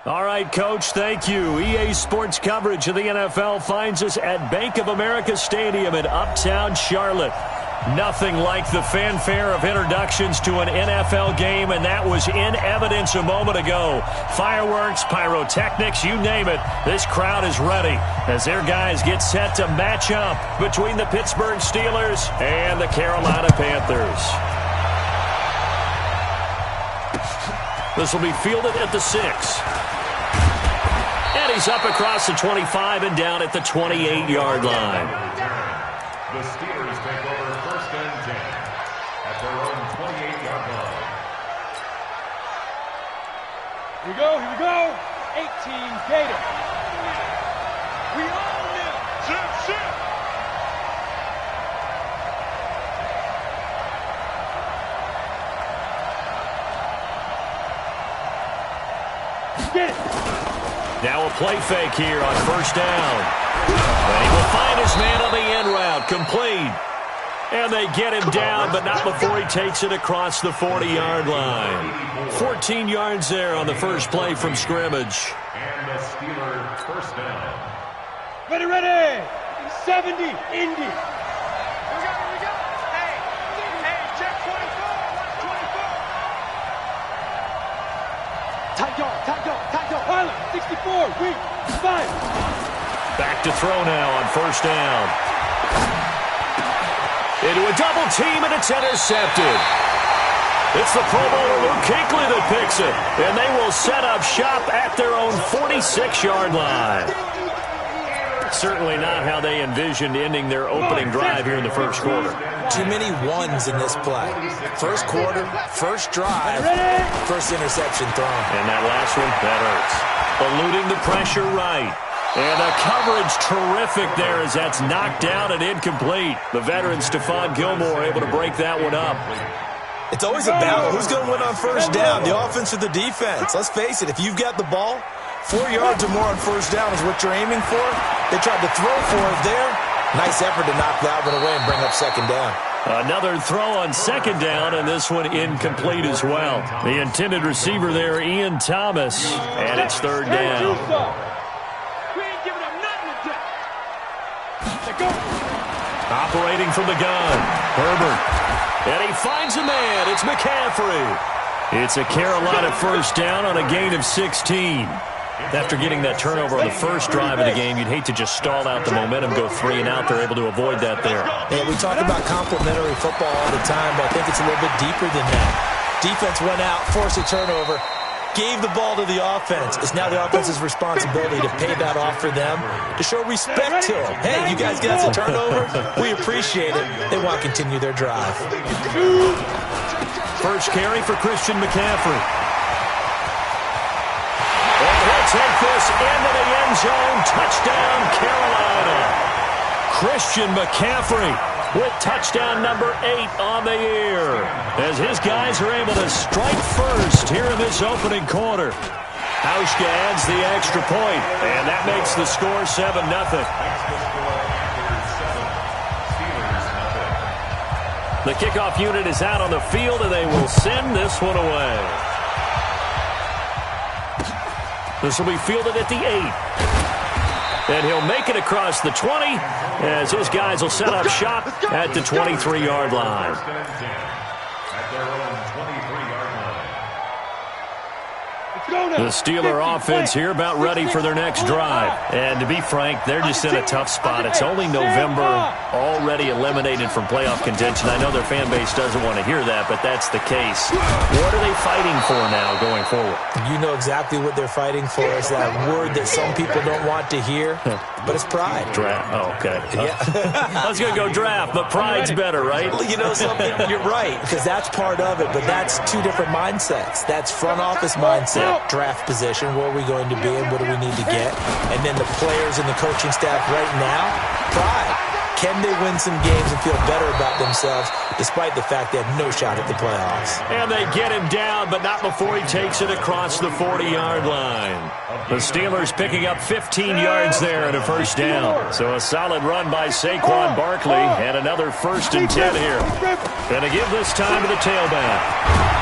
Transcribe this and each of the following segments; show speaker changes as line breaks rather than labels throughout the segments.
All right, Coach, thank you. EA Sports coverage of the NFL finds us at Bank of America Stadium in Uptown Charlotte. Nothing like the fanfare of introductions to an NFL game, and that was in evidence a moment ago. Fireworks, pyrotechnics, you name it. This crowd is ready as their guys get set to match up between the Pittsburgh Steelers and the Carolina Panthers. This will be fielded at the 6. And he's up across the 25 and down at the 28-yard line.
The Steelers take over 1st and 10 at their own 28-yard line.
Here we go. 18 Gator. We own it. Sit. Get it.
Now a play fake here on 1st down. And he will find his man on the end route. Complete. And they get him down, but not before he takes it across the 40-yard line. 14 yards there on the first play from scrimmage.
And the Steelers 1st down.
Ready. 70, Indy.
Here we go. Hey, check 24. Watch 24.
Tight dog. Pilot, 64, weak, 5.
Back to throw now on 1st down. Into a double team, and it's intercepted. It's the Pro Bowler Luke Kuechly that picks it, and they will set up shop at their own 46-yard line. Certainly not how they envisioned ending their opening drive here in the first quarter.
Too many ones in this play. First quarter, first drive, first interception thrown.
And that last one, that hurts. Eluding the pressure right. And the coverage terrific there as that's knocked down and incomplete. The veteran Stephon Gilmore able to break that one up.
It's always a battle. Who's going to win on 1st down, the offense or the defense? Let's face it, if you've got the ball, 4 yards or more on 1st down is what you're aiming for. They tried to throw for it there. Nice effort to knock that one away and bring up 2nd down.
Another throw on 2nd down, and this one incomplete as well. The intended receiver there, Ian Thomas, and it's 3rd down.
We ain't giving up nothing today.
Operating from the gun, Herbert. And he finds a man. It's McCaffrey. It's a Carolina 1st down on a gain of 16. After getting that turnover on the first drive of the game, you'd hate to just stall out the momentum, go 3 and out. They're able to avoid that there.
Yeah, we talk about complementary football all the time, but I think it's a little bit deeper than that. Defense went out, forced a turnover, gave the ball to the offense. It's now the offense's responsibility to pay that off for them, to show respect to them. Hey, you guys got us a turnover? We appreciate it. They want to continue their drive.
First carry for Christian McCaffrey. And he'll take this into the end zone. Touchdown, Carolina. Christian McCaffrey with touchdown number 8 on the year, as his guys are able to strike first here in this opening quarter. Hauschka adds the extra point, and that makes the score 7-0. The kickoff unit is out on the field, and they will send this one away. This will be fielded at the 8. And he'll make it across the 20 as his guys will set up shop at the 23-yard line. The Steeler offense here about ready for their next drive. And to be frank, they're just in a tough spot. It's only November, already eliminated from playoff contention. I know their fan base doesn't want to hear that, but that's the case. What are they fighting for now going forward?
You know exactly what they're fighting for. It's that word that some people don't want to hear, but it's pride.
Draft. Oh, okay.
Yeah.
I was going to go draft, but pride's better, right?
You know something? You're right, because that's part of it, but that's two different mindsets. That's front office mindset, draft position, where are we going to be and what do we need to get? And then the players and the coaching staff right now, pride. Can they win some games and feel better about themselves despite the fact they have no shot at the playoffs?
And they get him down, but not before he takes it across the 40-yard line. The Steelers picking up 15 yards there at a first down. So a solid run by Saquon Barkley and another 1st and 10 here. Going to give this time to the tailback.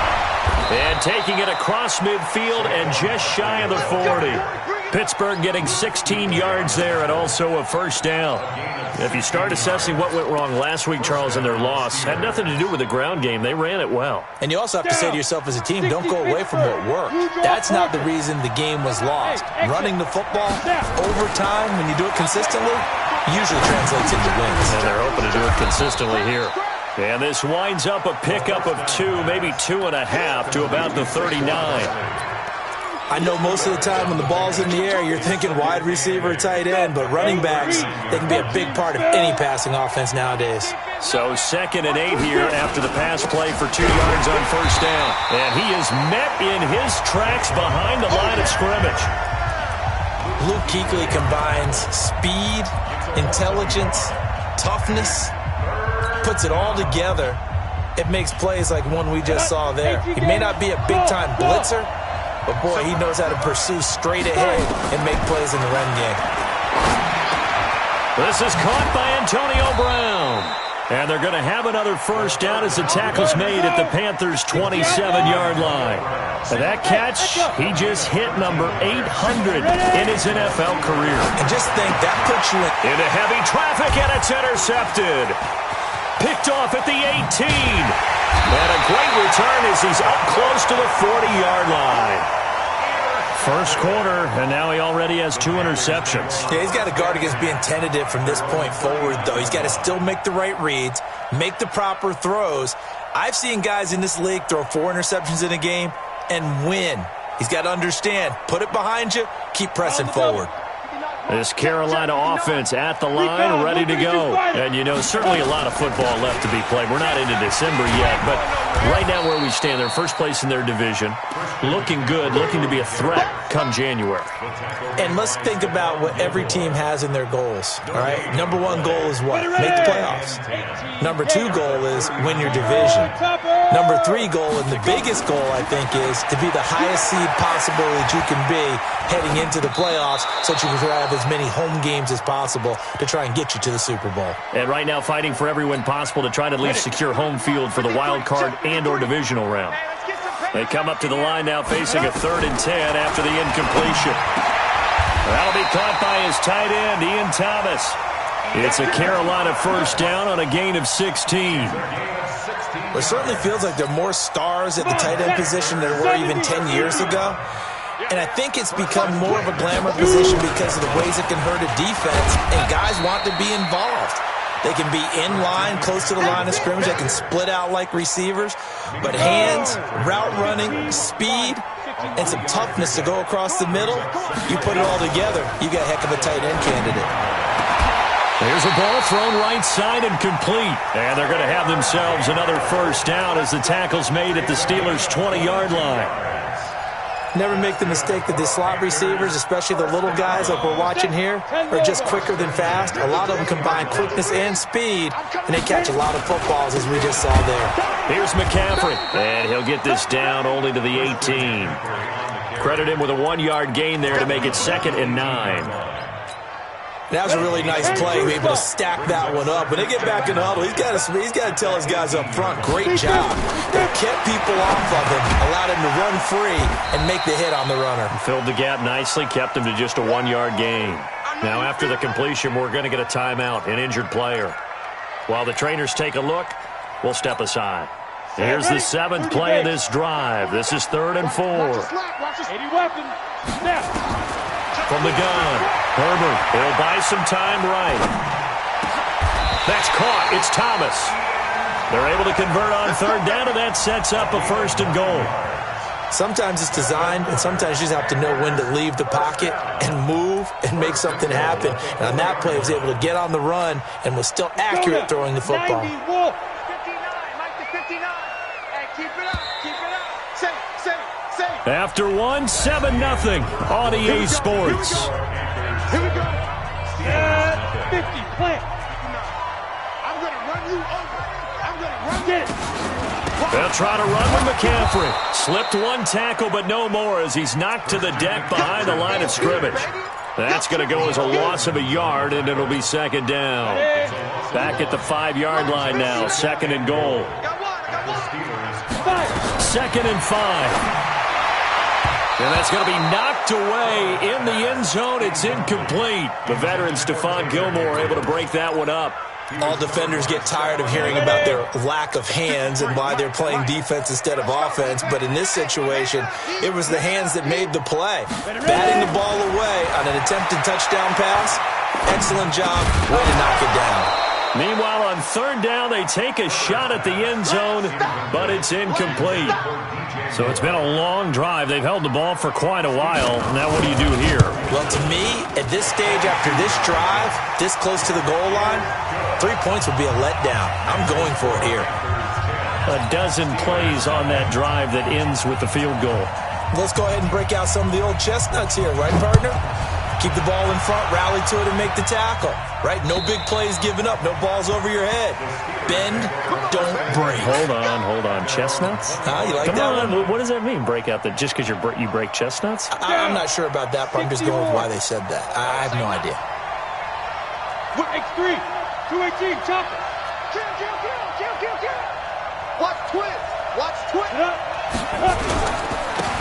And taking it across midfield and just shy of the 40. Pittsburgh getting 16 yards there and also a first down. If you start assessing what went wrong last week, Charles, in their loss, had nothing to do with the ground game. They ran it well.
And you also have to say to yourself as a team, don't go away from what worked. That's not the reason the game was lost. Running the football over time, when you do it consistently, usually translates into wins.
And they're hoping to do it consistently here. And this winds up a pickup of 2, maybe 2.5 to about the 39.
I know most of the time when the ball's in the air, you're thinking wide receiver, tight end, but running backs, they can be a big part of any passing offense nowadays.
So 2nd and 8 here after the pass play for 2 yards on first down. And he is met in his tracks behind the line of scrimmage.
Luke Kuechly combines speed, intelligence, toughness, puts it all together. It makes plays like one we just saw there. He may not be a big-time blitzer, but, boy, he knows how to pursue straight ahead and make plays in the run game.
This is caught by Antonio Brown. And they're going to have another first down as the tackle's made at the Panthers' 27-yard line. And that catch, he just hit number 800 in his NFL career.
And just think, that puts you
into heavy traffic, and it's intercepted. Picked off at the 18. And a great return as he's up close to the 40-yard line. First quarter, and now he already has 2 interceptions.
Yeah, he's got to guard against being tentative from this point forward, though. He's got to still make the right reads, make the proper throws. I've seen guys in this league throw 4 interceptions in a game and win. He's got to understand, put it behind you, keep pressing forward.
This Carolina offense at the line, ready to go. And, you know, certainly a lot of football left to be played. We're not into December yet, but right now where we stand, they're first place in their division. Looking good, looking to be a threat come January.
And let's think about what every team has in their goals, all right? Number 1 goal is what? Make the playoffs. Number 2 goal is win your division. Number 3 goal, and the biggest goal, I think, is to be the highest seed possible that you can be heading into the playoffs so that you can have as many home games as possible to try and get you to the Super Bowl.
And right now fighting for every win possible to try to at least secure home field for the wild card and or divisional round. They come up to the line now facing a 3rd and 10 after the incompletion. That'll be caught by his tight end, Ian Thomas. It's a Carolina first down on a gain of 16.
Well, it certainly feels like there are more stars at the tight end position than there were even 10 years ago. And I think it's become more of a glamour position because of the ways it can hurt a defense, and guys want to be involved. They can be in line, close to the line of scrimmage. They can split out like receivers. But hands, route running, speed, and some toughness to go across the middle, you put it all together, you got a heck of a tight end candidate.
There's a ball thrown right side and complete. And they're going to have themselves another first down as the tackle's made at the Steelers' 20-yard line.
Never make the mistake that the slot receivers, especially the little guys like we're watching here, are just quicker than fast. A lot of them combine quickness and speed, and they catch a lot of footballs, as we just saw there.
Here's McCaffrey, and he'll get this down only to the 18. Credit him with a 1-yard gain there to make it 2nd and 9.
That was a really nice play, able to stack that one up. When they get back in the huddle, he's got to tell his guys up front, great job. They kept people off of him, allowed him to run free and make the hit on the runner.
Filled the gap nicely, kept him to just a 1-yard gain. Now after the completion, we're going to get a timeout, an injured player. While the trainers take a look, we'll step aside. Here's the 7th play of this drive. This is 3rd and 4.
80 weapons. Snap.
From the gun, Herbert, he'll buy some time right. That's caught. It's Thomas. They're able to convert on 3rd down, and that sets up a 1st and goal.
Sometimes it's designed, and sometimes you just have to know when to leave the pocket and move and make something happen. And on that play, he was able to get on the run and was still accurate throwing the football.
59, Mike the 59. Hey, keep it up, keep it up. Say.
After 7-0 on EA Sports.
Here we go. 50, plant.
I'm going to run you over. I'm going to run
Get it.
They'll try to run with McCaffrey. Slipped 1 tackle, but no more as he's knocked to the deck behind the line of scrimmage. That's going to go as a loss of a yard, and it'll be 2nd down. Back at the 5-yard line now, 2nd and goal. 2nd and 5. And that's going to be knocked away in the end zone. It's incomplete. The veteran Stephon Gilmore able to break that one up.
All defenders get tired of hearing about their lack of hands and why they're playing defense instead of offense. But in this situation, it was the hands that made the play. Batting the ball away on an attempted touchdown pass, excellent job, way to knock it down.
Meanwhile, on 3rd down, they take a shot at the end zone, but it's incomplete. So it's been a long drive. They've held the ball for quite a while. Now what do you do here?
Well, to me, at this stage, after this drive, this close to the goal line, 3 points would be a letdown. I'm going for it here.
A dozen plays on that drive that ends with the field goal.
Let's go ahead and break out some of the old chestnuts here, right, partner? Keep the ball in front, rally to it, and make the tackle. Right? No big plays given up. No balls over your head. Bend, don't break.
Hold on. Chestnuts?
You like
Come
that
on.
one?
What does that mean, break out? Just because you break chestnuts?
I'm not sure about that, but I'm just going with why they said that. I have no idea.
X3, 218, chopper.
Kill. Watch twist.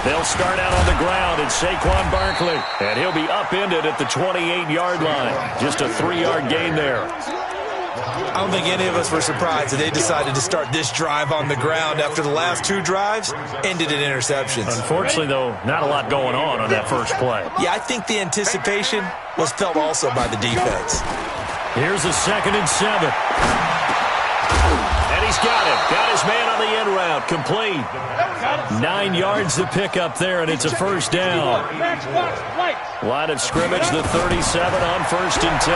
They'll start out on the ground, and Saquon Barkley. And he'll be upended at the 28-yard line. Just a 3-yard gain there.
I don't think any of us were surprised that they decided to start this drive on the ground after the last 2 drives ended in interceptions.
Unfortunately, though, not a lot going on that first play.
Yeah, I think the anticipation was felt also by the defense.
Here's a 2nd and 7. And he's got it. Got his man on the end route. Complete. 9 yards to pick up there, and it's a 1st down. Line of scrimmage, the 37 on 1st and 10.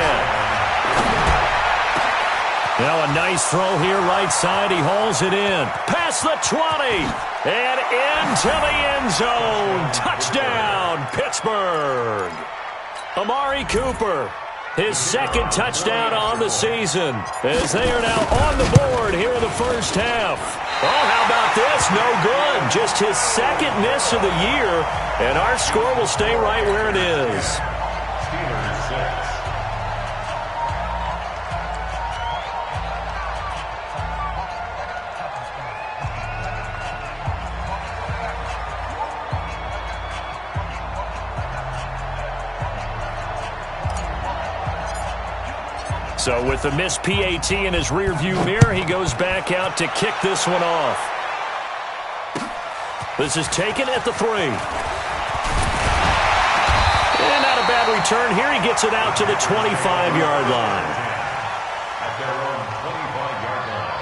Now a nice throw here, right side. He hauls it in. Past the 20. And into the end zone. Touchdown, Pittsburgh. Amari Cooper. His 2nd touchdown on the season as they are now on the board here in the first half. Oh, how about this? No good. Just his 2nd miss of the year, and our score will stay right where it is.
Steelers 6.
So with the missed PAT in his rearview mirror, he goes back out to kick this one off. This is taken at the 3. And not a bad return here. He gets it out to the 25-yard line.
At their own 25-yard line.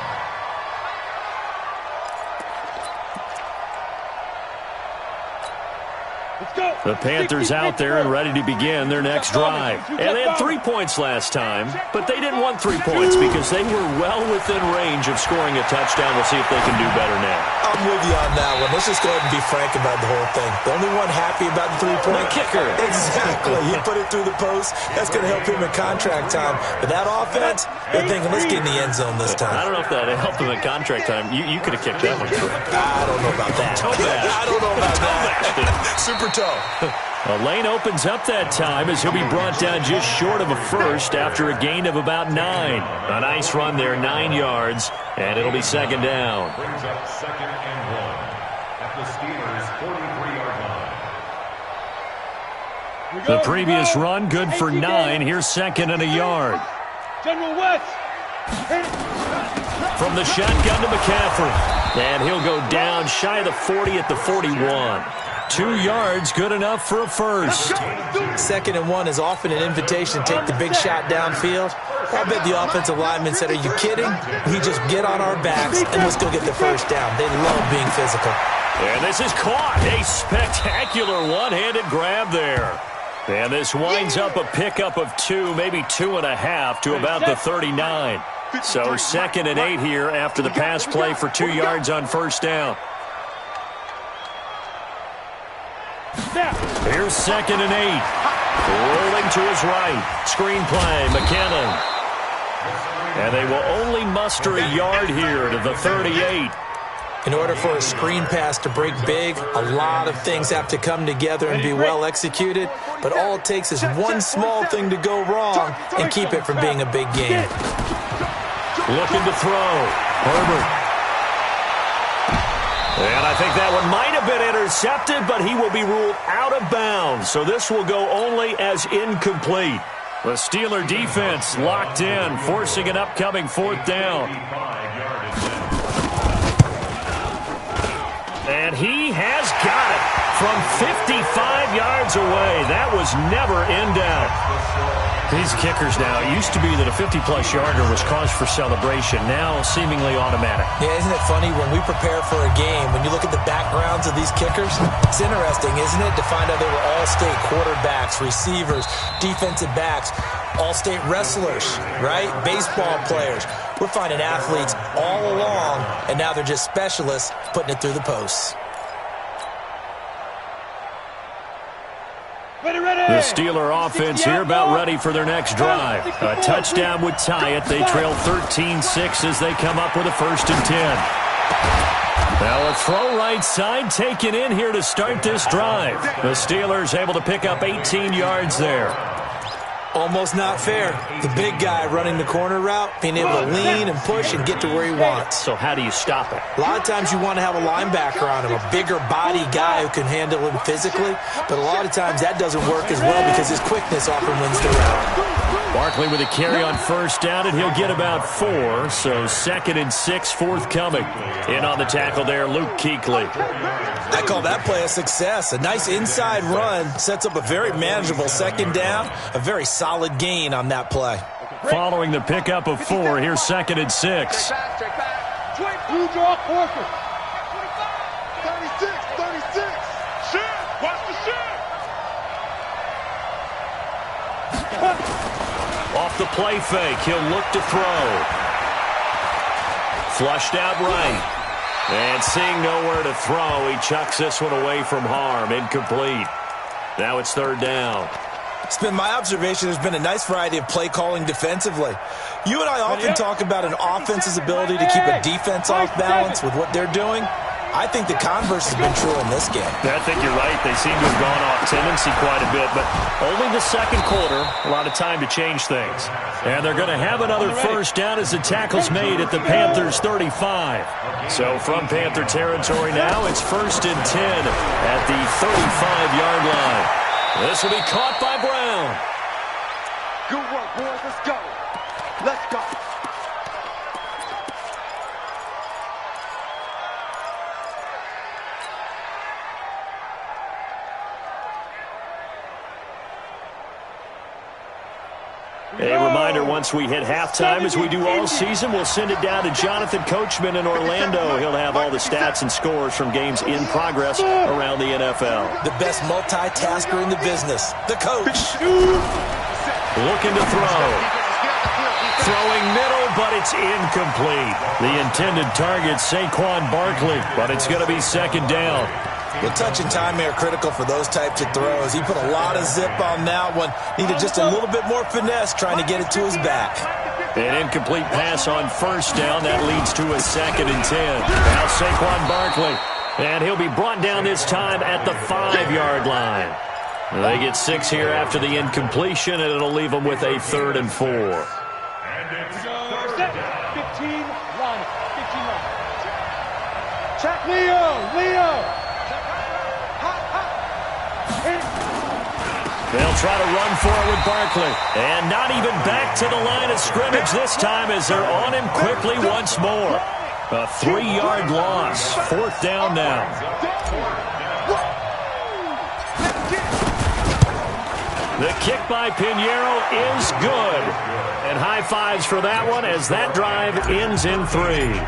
The Panthers out there and ready to begin their next drive. And they had 3 points last time, but they didn't want 3 points because they were well within range of scoring a touchdown. We'll see if they can do better now.
I'm with you on that one. Let's just go ahead and be frank about the whole thing. The only one happy about the 3-point
kicker.
Exactly. He put it through the post. That's going to help him in contract time. But that offense, they're thinking, let's get in the end zone this time.
I don't know if that helped him in contract time. You could have kicked that one through.
I don't know about that. I don't know about that. Super toe.
Lane opens up that time as he'll be brought down just short of a 1st after a gain of about 9. A nice run there, 9 yards, and it'll be 2nd down.
Brings up 2nd and 1 at the Steelers' 43-yard line.
The previous run, good for 9. Here's 2nd and a yard.
General West.
From the shotgun to McCaffrey. And he'll go down shy of the 40 at the 41. 2 yards, good enough for a 1st.
2nd and 1 is often an invitation to take the big shot downfield. I bet the offensive lineman said, are you kidding? We just get on our backs and let's go get the 1st down. They love being physical.
And this is caught. A spectacular one-handed grab there. And this winds up a pickup of 2, maybe 2.5 to about the 39. So 2nd and 8 here after the pass play for 2 yards on 1st down. Here's 2nd and 8. Rolling to his right. Screen play, McKinnon. And they will only muster a yard here to the 38.
In order for a screen pass to break big, a lot of things have to come together and be well executed. But all it takes is one small thing to go wrong and keep it from being a big game.
Looking to throw. Herbert. And I think that one might have been intercepted, but he will be ruled out of bounds. So this will go only as incomplete. The Steeler defense locked in, forcing an upcoming fourth down. And he has got it from 55 yards away. That was never in doubt. These kickers now, it used to be that a 50-plus yarder was cause for celebration. Now seemingly automatic.
Yeah, isn't it funny when we prepare for a game, when you look at the backgrounds of these kickers, it's interesting, isn't it, to find out they were all-state quarterbacks, receivers, defensive backs, all-state wrestlers, right? Baseball players. We're finding athletes all along, and now they're just specialists putting it through the posts.
The Steeler offense here about ready for their next drive. A touchdown would tie it. They trail 13-6 as they come up with a 1st and 10. Now a throw right side taken in here to start this drive. The Steelers able to pick up 18 yards there.
Almost not fair. The big guy running the corner route, being able to lean and push and get to where he wants.
So how do you stop it?
A lot of times you want to have a linebacker on him, a bigger body guy who can handle him physically, but a lot of times that doesn't work as well because his quickness often wins the route.
Barkley with a carry on 1st down, and he'll get about 4, so 2nd and 6 forthcoming. In on the tackle there, Luke Kuechly.
I call that play a success. A nice inside run sets up a very manageable 2nd down, a very solid gain on that play.
Following the pickup of 4, here's 2nd and 6.
You draw quarter.
36, 36. Shit, watch the shit.
Off the play fake, he'll look to throw. Flushed out right. And seeing nowhere to throw, he chucks this one away from harm. Incomplete. Now it's 3rd down.
It's been my observation there's been a nice variety of play calling defensively. You and I often talk about an offense's ability to keep a defense off balance with what they're doing. I think the converse has been true in this game.
I think you're right. They seem to have gone off tendency quite a bit, but only the 2nd quarter, a lot of time to change things. And they're going to have another 1st down as the tackle's made at the Panthers' 35. So from Panther territory now, it's 1st and 10 at the 35-yard line. This will be caught by Brown.
Good work, boys. Let's go. Let's go.
A reminder, once we hit halftime, as we do all season, we'll send it down to Jonathan Coachman in Orlando. He'll have all the stats and scores from games in progress around the NFL.
The best multitasker in the business, the coach.
Looking to throw. Throwing middle, but it's incomplete. The intended target, Saquon Barkley, but it's going to be 2nd down.
The touch and time are critical for those types of throws. He put a lot of zip on that one. Needed just a little bit more finesse trying to get it to his back.
An incomplete pass on 1st down. That leads to a 2nd and 10. Now Saquon Barkley. And he'll be brought down this time at the 5-yard line. They get 6 here after the incompletion, and it'll leave them with a 3rd and 4.
15 line. 15 line. Check Leo.
They'll try to run for it with Barkley. And not even back to the line of scrimmage this time as they're on him quickly once more. A 3-yard loss. 4th down now. The kick by Pinheiro is good. And high fives for that one as that drive ends in 3.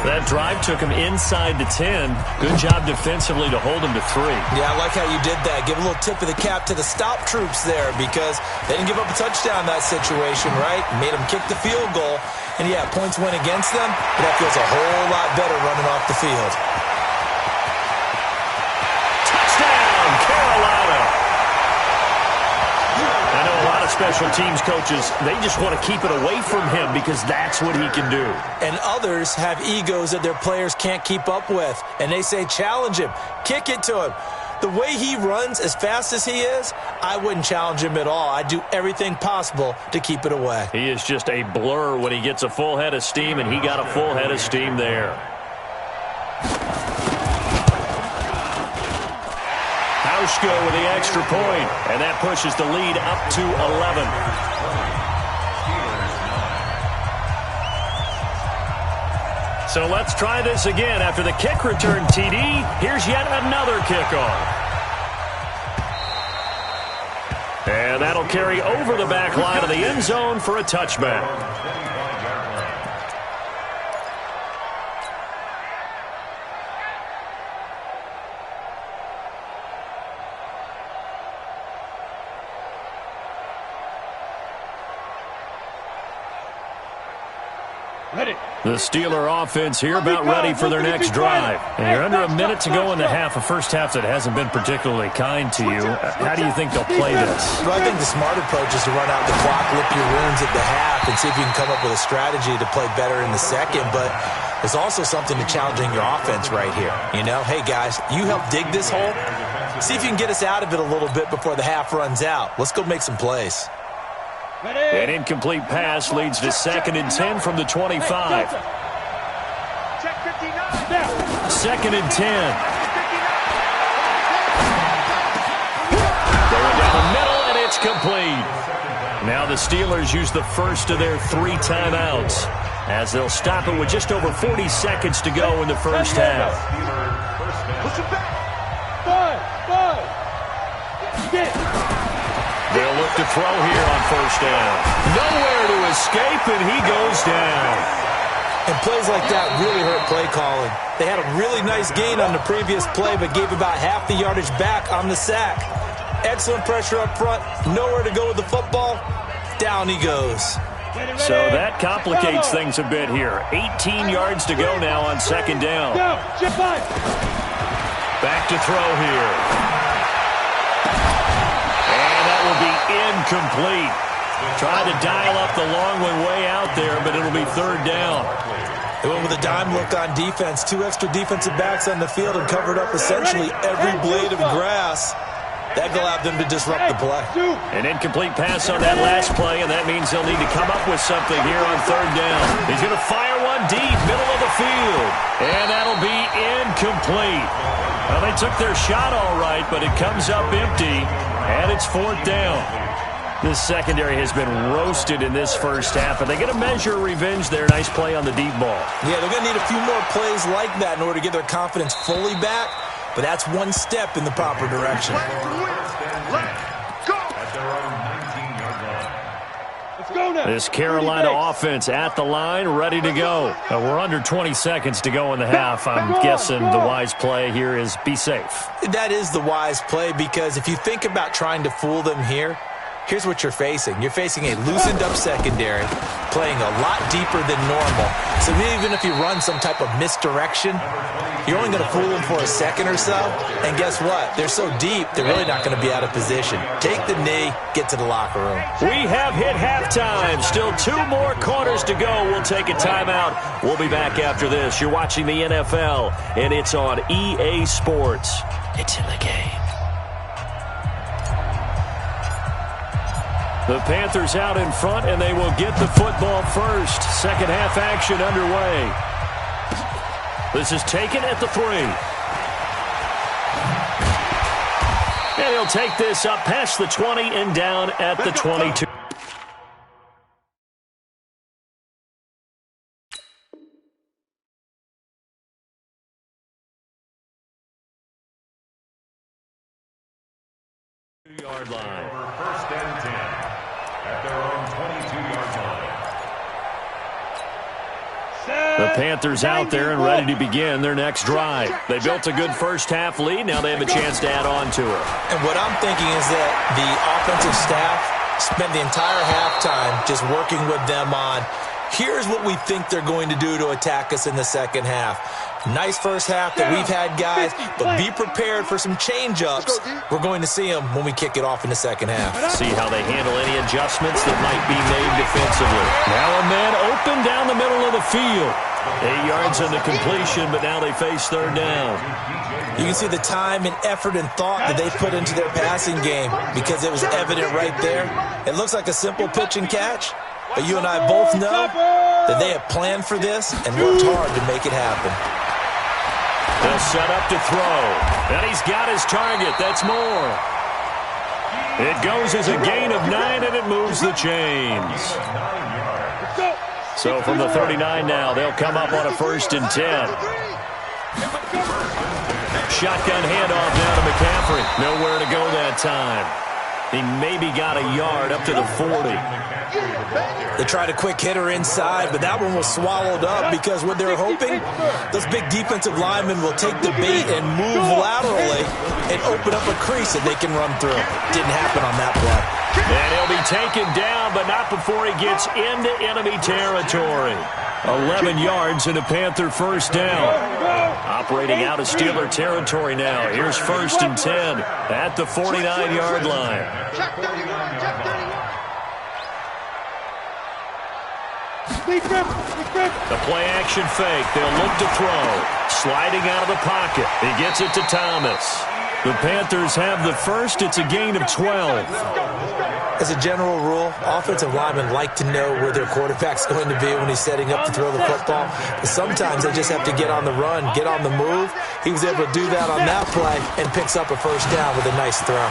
That drive took him inside the 10. Good job defensively to hold him to 3.
Yeah, I like how you did that. Give a little tip of the cap to the stop troops there because they didn't give up a touchdown in that situation, right? Made them kick the field goal. And, yeah, points went against them, but that feels a whole lot better running off the field.
Touchdown, Carolina. I know a lot of special teams coaches, they just want to keep it away from him because that's what he can do.
And others have egos that their players can't keep up with. And they say, challenge him, kick it to him. The way he runs as fast as he is, I wouldn't challenge him at all. I'd do everything possible to keep it away.
He is just a blur when he gets a full head of steam, and he got a full head of steam there. Roshko with the extra point, and that pushes the lead up to 11. So let's try this again. After the kick return TD, here's yet another kickoff. And that'll carry over the back line of the end zone for a touchback. The Steeler offense here about ready for their next drive. And you're under a minute to go in the half, a first half that hasn't been particularly kind to you. How do you think they'll play this?
Well, I think the smart approach is to run out the clock, lick your wounds at the half, and see if you can come up with a strategy to play better in the second. But there's also something to challenging your offense right here. You know, hey, guys, you help dig this hole. See if you can get us out of it a little bit before the half runs out. Let's go make some plays.
An incomplete pass leads to 2nd and 10 from the 25.
Check 59.
2nd and 10. Going down the middle, and it's complete. Now the Steelers use the first of their 3 timeouts as they'll stop it with just over 40 seconds to go in the first half.
Push it back.
5.
They'll look to throw here on first down. Nowhere to escape, and he goes down.
And plays like that really hurt play calling. They had a really nice gain on the previous play, but gave about half the yardage back on the sack. Excellent pressure up front. Nowhere to go with the football. Down he goes.
So that complicates things a bit here. 18 yards to go now on 2nd down. Back to throw here. Will be incomplete. Trying to dial up the long one way out there, but it'll be 3rd down.
They went with a dime look on defense. 2 extra defensive backs on the field and covered up essentially every blade of grass. That allowed them to disrupt the play.
An incomplete pass on that last play, and that means they'll need to come up with something here on 3rd down. He's going to fire one deep, middle of the field, and that'll be incomplete. Well, they took their shot all right, but it comes up empty. And it's 4th down. This secondary has been roasted in this first half, and they get a measure of revenge there. Nice play on the deep ball.
Yeah, they're going to need a few more plays like that in order to get their confidence fully back, but that's one step in the proper direction.
This Carolina offense at the line, ready to go. We're under 20 seconds to go in the half. I'm guessing the wise play here is be safe.
That is the wise play, because if you think about trying to fool them here, here's what you're facing. You're facing a loosened up secondary, playing a lot deeper than normal. So even if you run some type of misdirection, you're only going to fool them for a second or so. And guess what? They're so deep, they're really not going to be out of position. Take the knee, get to the locker room.
We have hit halftime. Still 2 more quarters to go. We'll take a timeout. We'll be back after this. You're watching the NFL, and it's on EA Sports. It's in the game. The Panthers out in front, and they will get the football first. 2nd half action underway. This is taken at the 3. And he'll take this up past the 20 and down at the 22. Yard line.
First and 10 at their own 22-yard line.
The Panthers out there and ready to begin their next drive. They built a good first half lead. Now they have a chance to add on to it.
And what I'm thinking is that the offensive staff spent the entire halftime just working with them on, here's what we think they're going to do to attack us in the second half. Nice first half that we've had, guys, but be prepared for some change-ups. We're going to see them when we kick it off in the second half.
See how they handle any adjustments that might be made defensively. Now a man open down the middle of the field. 8 yards on the completion, but now they face 3rd down.
You can see the time and effort and thought that they put into their passing game, because it was evident right there. It looks like a simple pitch and catch, but you and I both know that they have planned for this and worked hard to make it happen.
They'll set up to throw. And he's got his target. That's more. It goes as a gain of 9, and it moves the chains. So from the 39 now, they'll come up on a 1st and 10. Shotgun handoff down to McCaffrey. Nowhere to go that time. He maybe got a yard up to the 40.
They tried a quick hitter inside, but that one was swallowed up because what they're hoping, those big defensive linemen will take the bait and move laterally and open up a crease that they can run through. Didn't happen on that play.
And he'll be taken down, but not before he gets into enemy territory. 11 yards and a Panther 1st down. Operating out of Steeler territory now. Here's 1st and 10 at the 49-yard line.
Check 31, check 31.
The play action fake. They'll look to throw. Sliding out of the pocket. He gets it to Thomas. The Panthers have the 1st. It's a gain of 12.
As a general rule, offensive linemen like to know where their quarterback's going to be when he's setting up to throw the football. But sometimes they just have to get on the run, get on the move. He was able to do that on that play and picks up a 1st down with a nice throw.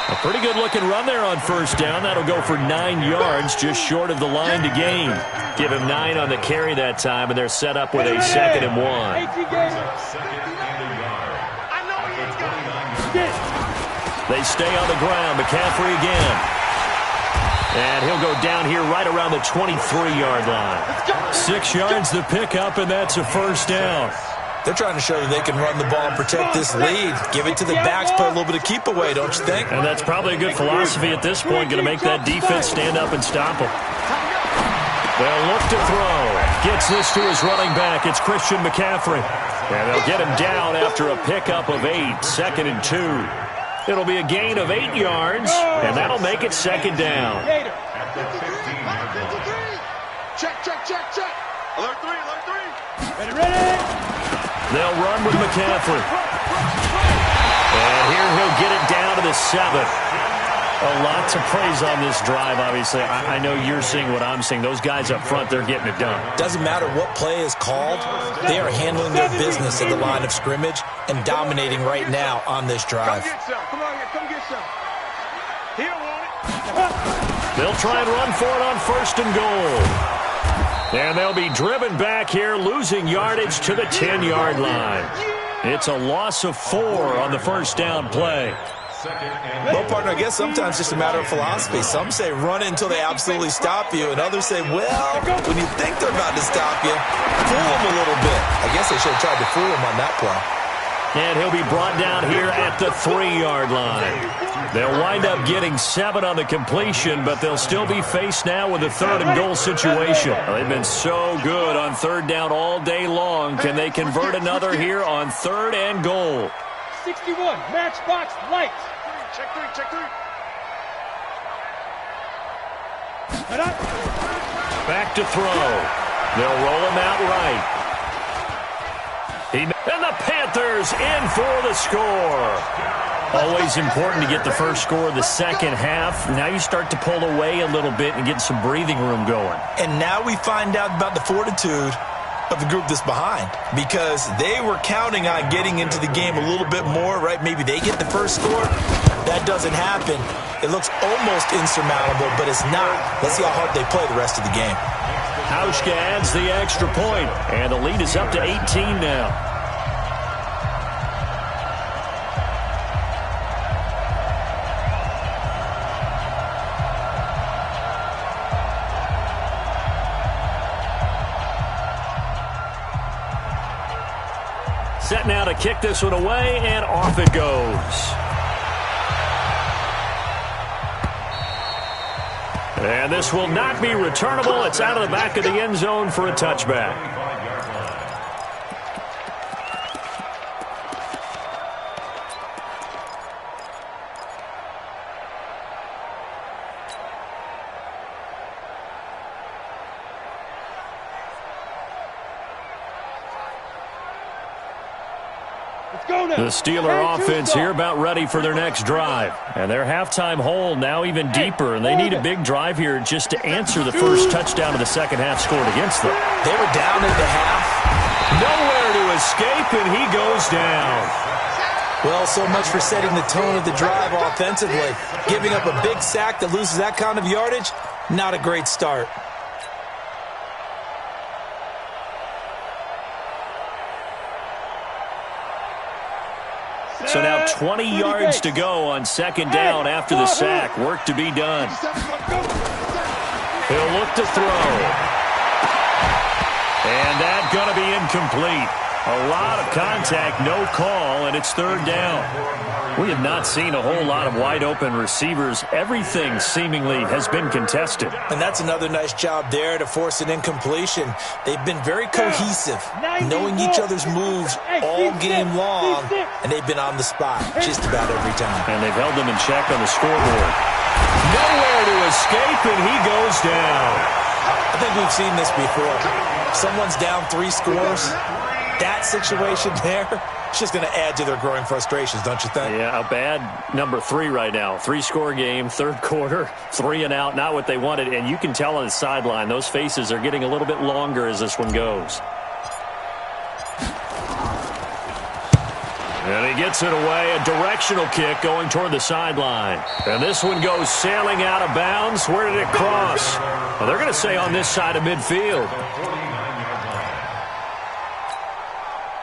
A pretty good-looking run there on 1st down. That'll go for 9 yards, just short of the line to gain. Give him 9 on the carry that time, and they're set up with a 2nd and 1. They stay on the ground. McCaffrey again. And he'll go down here right around the 23-yard line. 6 yards the pickup, and that's a 1st down.
They're trying to show that they can run the ball and protect this lead. Give it to the backs, play a little bit of keep away, don't you think?
And that's probably a good philosophy at this point. Going to make that defense stand up and stop them. They'll look to throw. Gets this to his running back. It's Christian McCaffrey. And they'll get him down after a pickup of 8. 2nd and 2. It'll be a gain of 8 yards, and that'll make it 2nd down.
Check, check, check, check. Alert 3, alert 3.
Ready.
They'll run with McCaffrey. And here he'll get it down to the 7. A lot to praise on this drive, obviously. I know you're seeing what I'm seeing. Those guys up front, they're getting it done.
Doesn't matter what play is called. They are handling their business at the line of scrimmage and dominating right now on this drive.
Come get some. Come on here, come get some. He don't want it.
They'll try and run for it on 1st and goal. And they'll be driven back here, losing yardage to the 10-yard line. It's a loss of 4 on the 1st down play.
Well, partner, I guess sometimes it's just a matter of philosophy. Some say run until they absolutely stop you, and others say, well, when you think they're about to stop you, fool them a little bit. I guess they should have tried to fool them on that play.
And he'll be brought down here at the 3-yard line. They'll wind up getting 7 on the completion, but they'll still be faced now with a 3rd and goal situation. They've been so good on 3rd down all day long. Can they convert another here on 3rd and goal?
61, matchbox lights.
Check 3, check 3.
Back to throw. They'll roll him out right. And the Panthers in for the score. Always important to get the first score of the second half. Now you start to pull away a little bit and get some breathing room going.
And now we find out about the fortitude of the group that's behind, because they were counting on getting into the game a little bit more, right? Maybe they get the first score. That doesn't happen. It looks almost insurmountable, but it's not. Let's see how hard they play the rest of the game.
Hauschka adds the extra point, and the lead is up to 18 now. Set now to kick this one away, and off it goes. And this will not be returnable. It's out of the back of the end zone for a touchback. The Steeler offense here about ready for their next drive. And their halftime hole now even deeper, and they need a big drive here just to answer the first touchdown of the second half scored against them.
They were down at the half.
Nowhere to escape, and he goes down.
Well, so much for setting the tone of the drive offensively. Giving up a big sack that loses that kind of yardage, not a great start.
So now 20 yards to go on second down after the sack. Work to be done. He'll look to throw. And that's going to be incomplete. A lot of contact, no call, and it's third down. We have not seen a whole lot of wide-open receivers. Everything seemingly has been contested.
And that's another nice job there to force an incompletion. They've been very cohesive, knowing each other's moves all game long, and they've been on the spot just about every time.
And they've held them in check on the scoreboard. Nowhere to escape, and he goes down.
I think we've seen this before. Someone's down 3 scores. That situation there, it's just going to add to their growing frustrations, don't you think?
Yeah, a bad number 3 right now. 3-score game, third quarter, 3 and out, not what they wanted. And you can tell on the sideline, those faces are getting a little bit longer as this one goes. And he gets it away, a directional kick going toward the sideline. And this one goes sailing out of bounds. Where did it cross? Well, they're going to say on this side of midfield.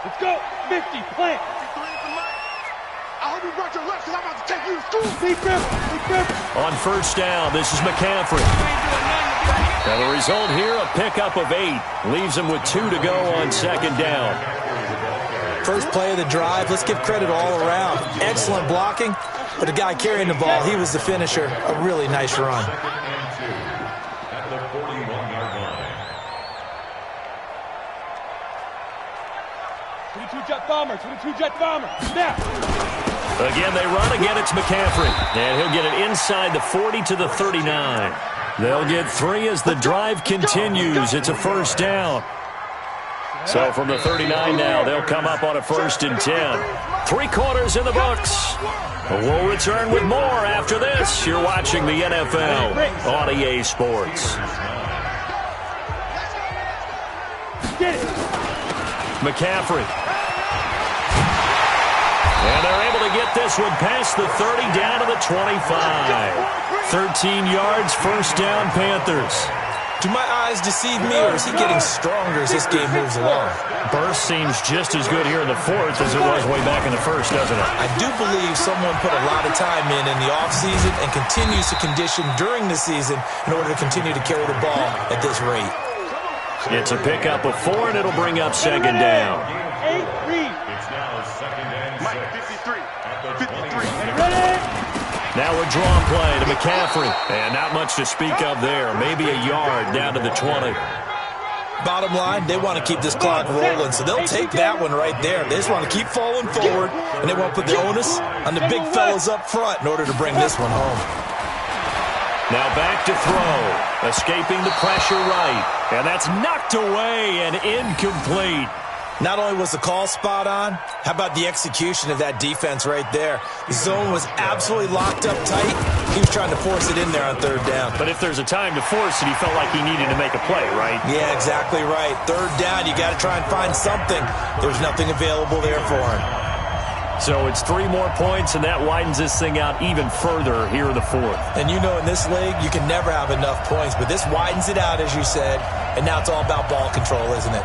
Let's go. 50, plant.
I hope you brought your left because I'm about to take you to school.
Deep grip.
On first down, this is McCaffrey. Now the result here, a pickup of 8. Leaves him with 2 to go on second down.
First play of the drive, let's give credit all around. Excellent blocking, but the guy carrying the ball, he was the finisher. A really nice run.
At the 41-yard line.
22-jet bomber. 22-jet bomber. Snap.
Again, they run. Again, it's McCaffrey. And he'll get it inside the 40 to the 39. They'll get 3 as the drive continues. It's a first down. So from the 39 now, they'll come up on a 1st and 10. 3 quarters in the books. We'll return with more after this. You're watching the NFL on EA Sports.
Get it.
McCaffrey. And they're able to get this one past the 30 down to the 25. 13 yards, first down, Panthers.
Do my eyes deceive me, or is he getting stronger as this game moves along?
Burst seems just as good here in the 4th as it was way back in the 1st, doesn't it?
I do believe someone put a lot of time in the offseason and continues to condition during the season in order to continue to carry the ball at this rate.
It's a pickup of 4, and it'll bring up second down.
It's now 2nd and 6.
Mike, 53.
At the 23.
Now a draw play to McCaffrey. And not much to speak of there. Maybe a yard down to the 20.
Bottom line, they want to keep this clock rolling, so they'll take that one right there. They just want to keep falling forward, and they won't put the onus on the big fellas up front in order to bring this one home.
Now back to throw. Escaping the pressure right. And that's knocked away and incomplete.
Not only was the call spot on, how about the execution of that defense right there? The zone was absolutely locked up tight. He was trying to force it in there on 3rd down.
But if there's a time to force it, he felt like he needed to make a play, right?
Yeah, exactly right. 3rd down, you got to try and find something. There's nothing available there for him.
So it's 3 more points, and that widens this thing out even further here in the 4th.
And you know in this league, you can never have enough points, but this widens it out, as you said, and now it's all about ball control, isn't it?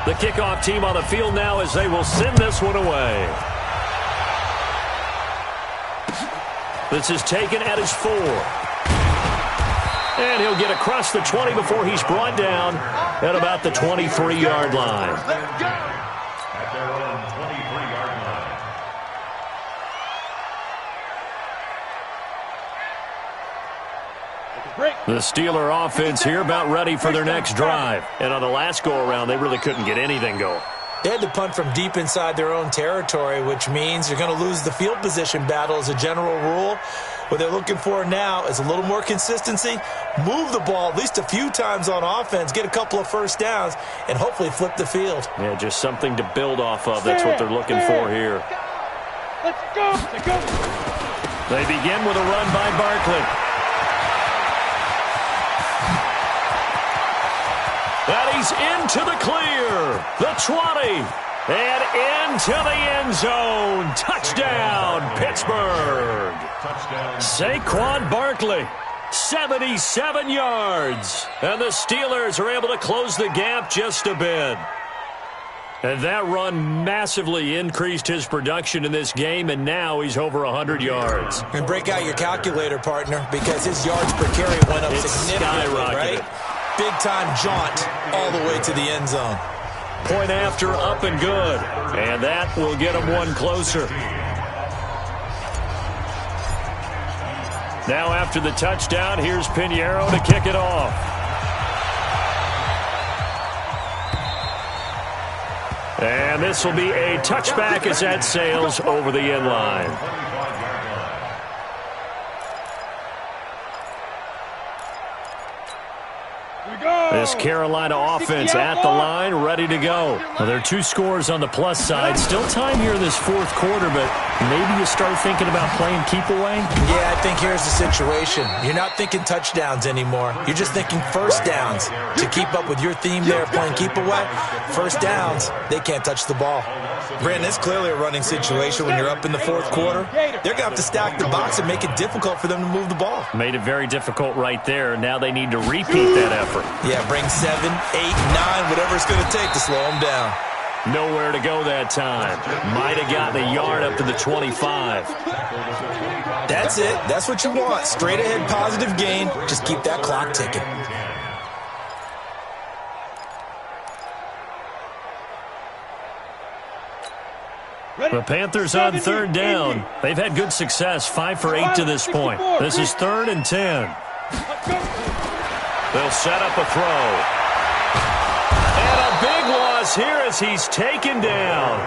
The kickoff team on the field now as they will send this one away. This is taken at his 4. And he'll get across the 20 before he's brought down at about the 23-yard line.
At their own 23-yard line.
The Steeler offense here about ready for their next drive. And on the last go-around, they really couldn't get anything going.
They had to punt from deep inside their own territory, which means you're going to lose the field position battle as a general rule. What they're looking for now is a little more consistency, move the ball at least a few times on offense, get a couple of first downs, and hopefully flip the field.
Yeah, just something to build off of. That's what they're looking for here.
Let's go. Let's go.
They begin with a run by Barkley. And he's into the clear. The 20. And into the end zone. Touchdown, Pittsburgh. Saquon Barkley, 77 yards. And the Steelers are able to close the gap just a bit. And that run massively increased his production in this game, and now he's over 100 yards.
And break out your calculator, partner, because his yards per carry went up significantly, right? Big-time jaunt all the way to the end zone.
Point after, up and good. And that will get him one closer. Now after the touchdown, here's Pinheiro to kick it off. And this will be a touchback as that sails over the end line. This Carolina offense at the line, ready to go. Well, there are 2 scores on the plus side. Still time here in this fourth quarter, but maybe you start thinking about playing keep away?
Yeah, I think here's the situation. You're not thinking touchdowns anymore. You're just thinking first downs. To keep up with your theme there, playing keep away, first downs, they can't touch the ball. Brandon, it's clearly a running situation when you're up in the fourth quarter. They're going to have to stack the box and make it difficult for them to move the ball.
Made it very difficult right there. Now they need to repeat that effort.
Yeah, bring 7, 8, 9, whatever it's going to take to slow them down.
Nowhere to go that time. Might have gotten a yard up to the 25.
That's it. That's what you want. Straight ahead positive gain. Just keep that clock ticking.
The Panthers on third down. They've had good success, 5 for 8 to this point. This is 3rd and 10. They'll set up a throw. And a big loss here as he's taken down.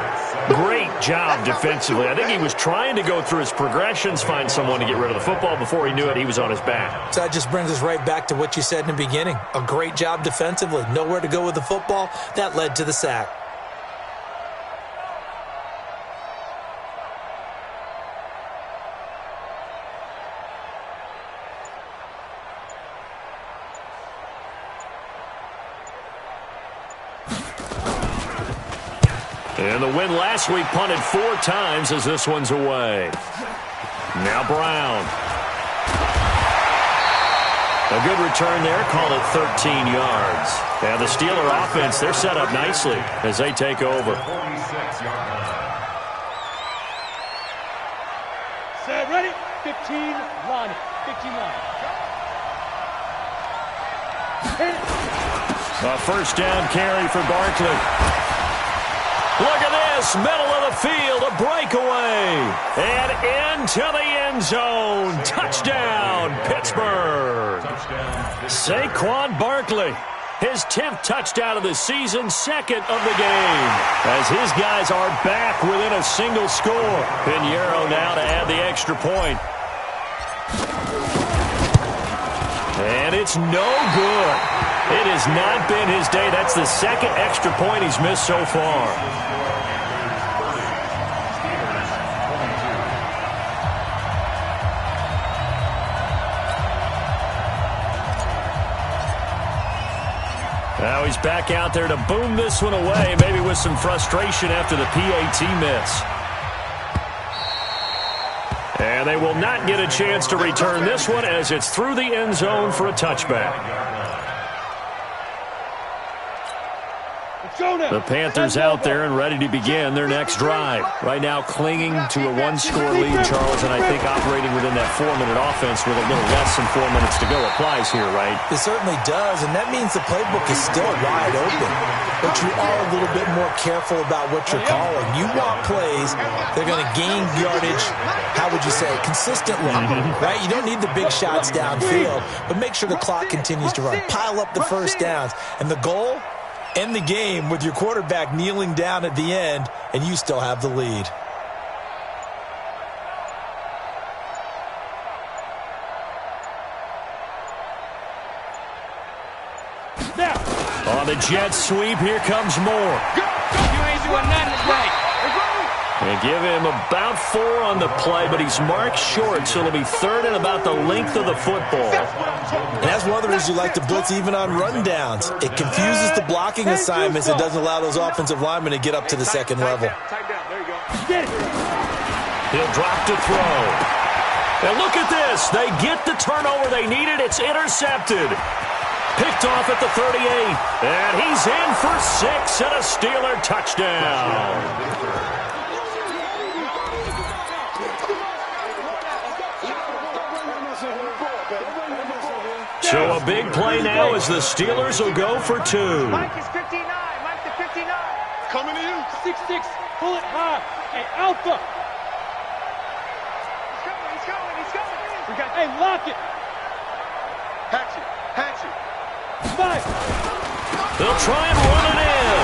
Great job defensively. I think he was trying to go through his progressions, find someone to get rid of the football. Before he knew it, he was on his back.
So that just brings us right back to what you said in the beginning. A great job defensively. Nowhere to go with the football. That led to the sack.
And the win last week punted 4 times as this one's away. Now Brown. A good return there, call it 13 yards. And the Steeler offense, they're set up nicely as they take over.
Set, ready? 15, line it. 15 line.
A first down carry for Barkley. Look at this, middle of the field, a breakaway. And into the end zone. Touchdown, Pittsburgh. Saquon Barkley, his 10th touchdown of the season, 2nd of the game. As his guys are back within a single score. Pinheiro now to add the extra point. And it's no good. It has not been his day. That's the 2nd extra point he's missed so far. Now he's back out there to boom this one away, maybe with some frustration after the PAT miss. And they will not get a chance to return this one as it's through the end zone for a touchback. The Panthers out there and ready to begin their next drive. Right now clinging to a 1-score lead, Charles, and I think operating within that 4-minute offense with a little less than 4 minutes to go applies here, right?
It certainly does, and that means the playbook is still wide open. But you are a little bit more careful about what you're calling. You want plays that are going to gain yardage, how would you say, consistently, right? You don't need the big shots downfield, but make sure the clock continues to run. Pile up the first downs, and the goal? End the game with your quarterback kneeling down at the end, and you still have the lead.
On the jet sweep, here comes more.
You ain't doing nothing today.
They give him about 4 on the play, but he's marked short, so it'll be 3rd and about the length of the football.
And that's one of the reasons you like to blitz even on rundowns. It confuses the blocking assignments. It doesn't allow those offensive linemen to get up to the second level.
He'll drop to throw. And look at this. They get the turnover they needed. It's intercepted. Picked off at the 38. And he's in for 6 and a Steeler touchdown. So a big play now as the Steelers will go for 2.
Mike is 59. Mike to 59.
Coming to you. 6-6. Pull it high. Hey, Alpha.
He's coming.
We got, hey, lock it.
Hatchet.
Five.
They'll try and run it in.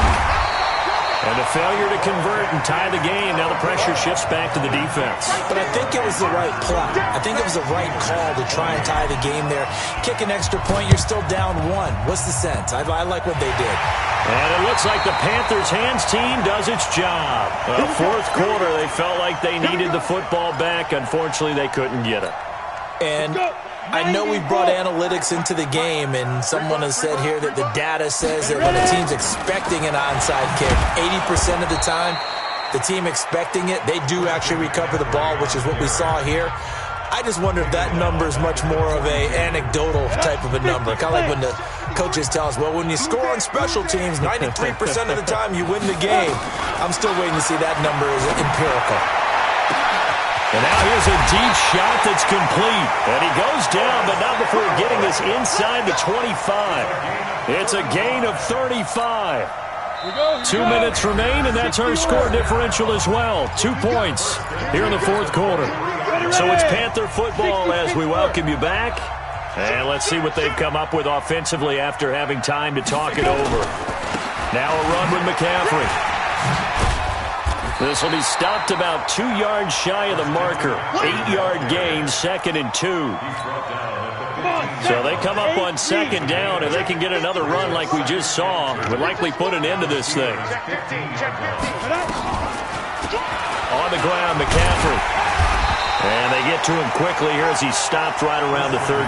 And a failure to convert and tie the game. Now the pressure shifts back to the defense.
But I think it was the right play. I think it was the right call to try and tie the game there. Kick an extra point, you're still down 1. What's the sense? I like what they did.
And it looks like the Panthers' hands team does its job. Well, 4th quarter, they felt like they needed the football back. Unfortunately, they couldn't get it.
And I know we've brought analytics into the game, and someone has said here that the data says that when a team's expecting an onside kick, 80% of the time, the team expecting it, they do actually recover the ball, which is what we saw here. I just wonder if that number is much more of a anecdotal type of a number. Kind of like when the coaches tell us, well, when you score on special teams, 93% of the time you win the game. I'm still waiting to see that number is empirical.
And now here's a deep shot that's complete. And he goes down, but not before getting this inside the 25. It's a gain of 35. 2 minutes remain, and that's our score differential as well. 2 points here in the 4th quarter. So it's Panther football as we welcome you back. And let's see what they've come up with offensively after having time to talk it over. Now a run with McCaffrey. This will be stopped about 2 yards shy of the marker. 8-yard gain, 2nd and 2. So they come up on 2nd down, and they can get another run like we just saw. Would likely put an end to this thing. On the ground, McCaffrey. And they get to him quickly here as he stopped right around the 13.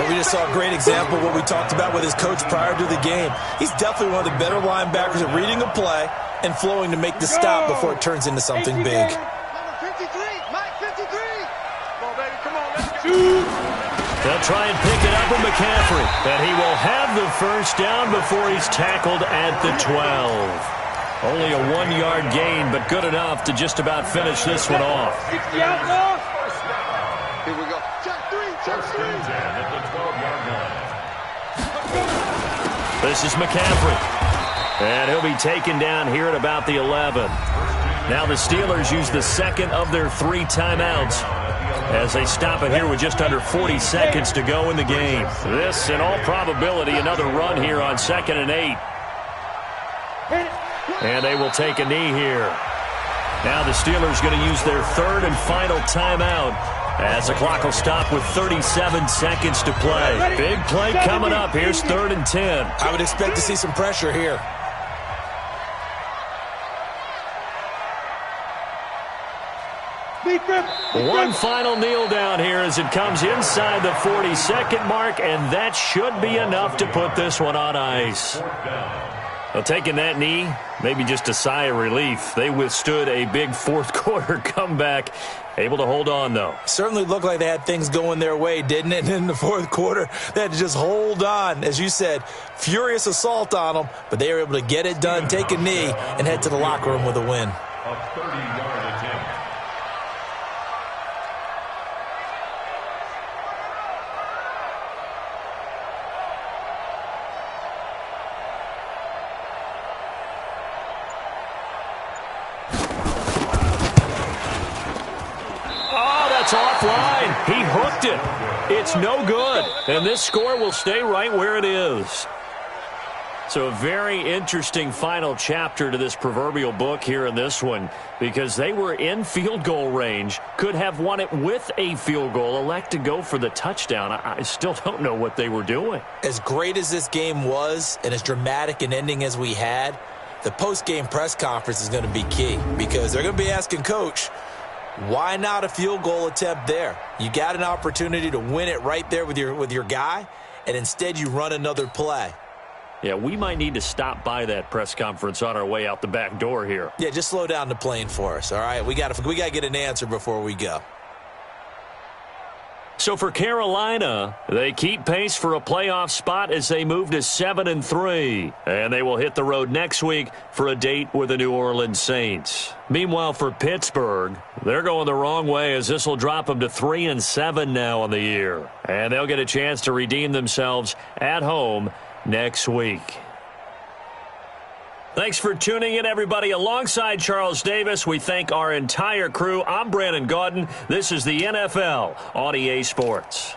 But we just saw a great example of what we talked about with his coach prior to the game. He's definitely one of the better linebackers at reading a play and flowing to make the stop before it turns into something big.
Number 53. Mike 53. Come on, baby. Come on. Let's go.
They'll try and pick it up with McCaffrey. And he will have the first down before he's tackled at the 12. Only a 1-yard gain, but good enough to just about finish this one off.
60 outlaw.
Here we go. Check 3.
First and 10 at the 12-yard line.
This is McCaffrey. And he'll be taken down here at about the 11. Now the Steelers use the 2nd of their 3 timeouts as they stop it here with just under 40 seconds to go in the game. This, in all probability, another run here on 2nd and 8. And they will take a knee here. Now the Steelers going to use their 3rd and final timeout as the clock will stop with 37 seconds to play. Big play coming up. Here's 3rd and 10.
I would expect to see some pressure here.
One final kneel down here as it comes inside the 40-second mark, and that should be enough to put this one on ice. Well, taking that knee, maybe just a sigh of relief. They withstood a big 4th quarter comeback. Able to hold on, though.
Certainly looked like they had things going their way, didn't it? And in the 4th quarter, they had to just hold on. As you said, furious assault on them, but they were able to get it done, take a knee, and head to the locker room with a win.
A 30-yard attempt.
Offline. He hooked it. It's no good. And this score will stay right where it is. So a very interesting final chapter to this proverbial book here in this one, because they were in field goal range, could have won it with a field goal, elect to go for the touchdown. I still don't know what they were doing.
As great as this game was and as dramatic an ending as we had, the post-game press conference is going to be key, because they're going to be asking Coach, why not a field goal attempt there? You got an opportunity to win it right there with your guy, and instead you run another play.
Yeah, we might need to stop by that press conference on our way out the back door here.
Yeah, just slow down the plane for us, all right? We got to get an answer before we go.
So for Carolina, they keep pace for a playoff spot as they move to 7-3. And they will hit the road next week for a date with the New Orleans Saints. Meanwhile, for Pittsburgh, they're going the wrong way, as this will drop them to 3-7 now on the year. And they'll get a chance to redeem themselves at home next week. Thanks for tuning in, everybody. Alongside Charles Davis, we thank our entire crew. I'm Brandon Gaudin. This is the NFL on EA Sports.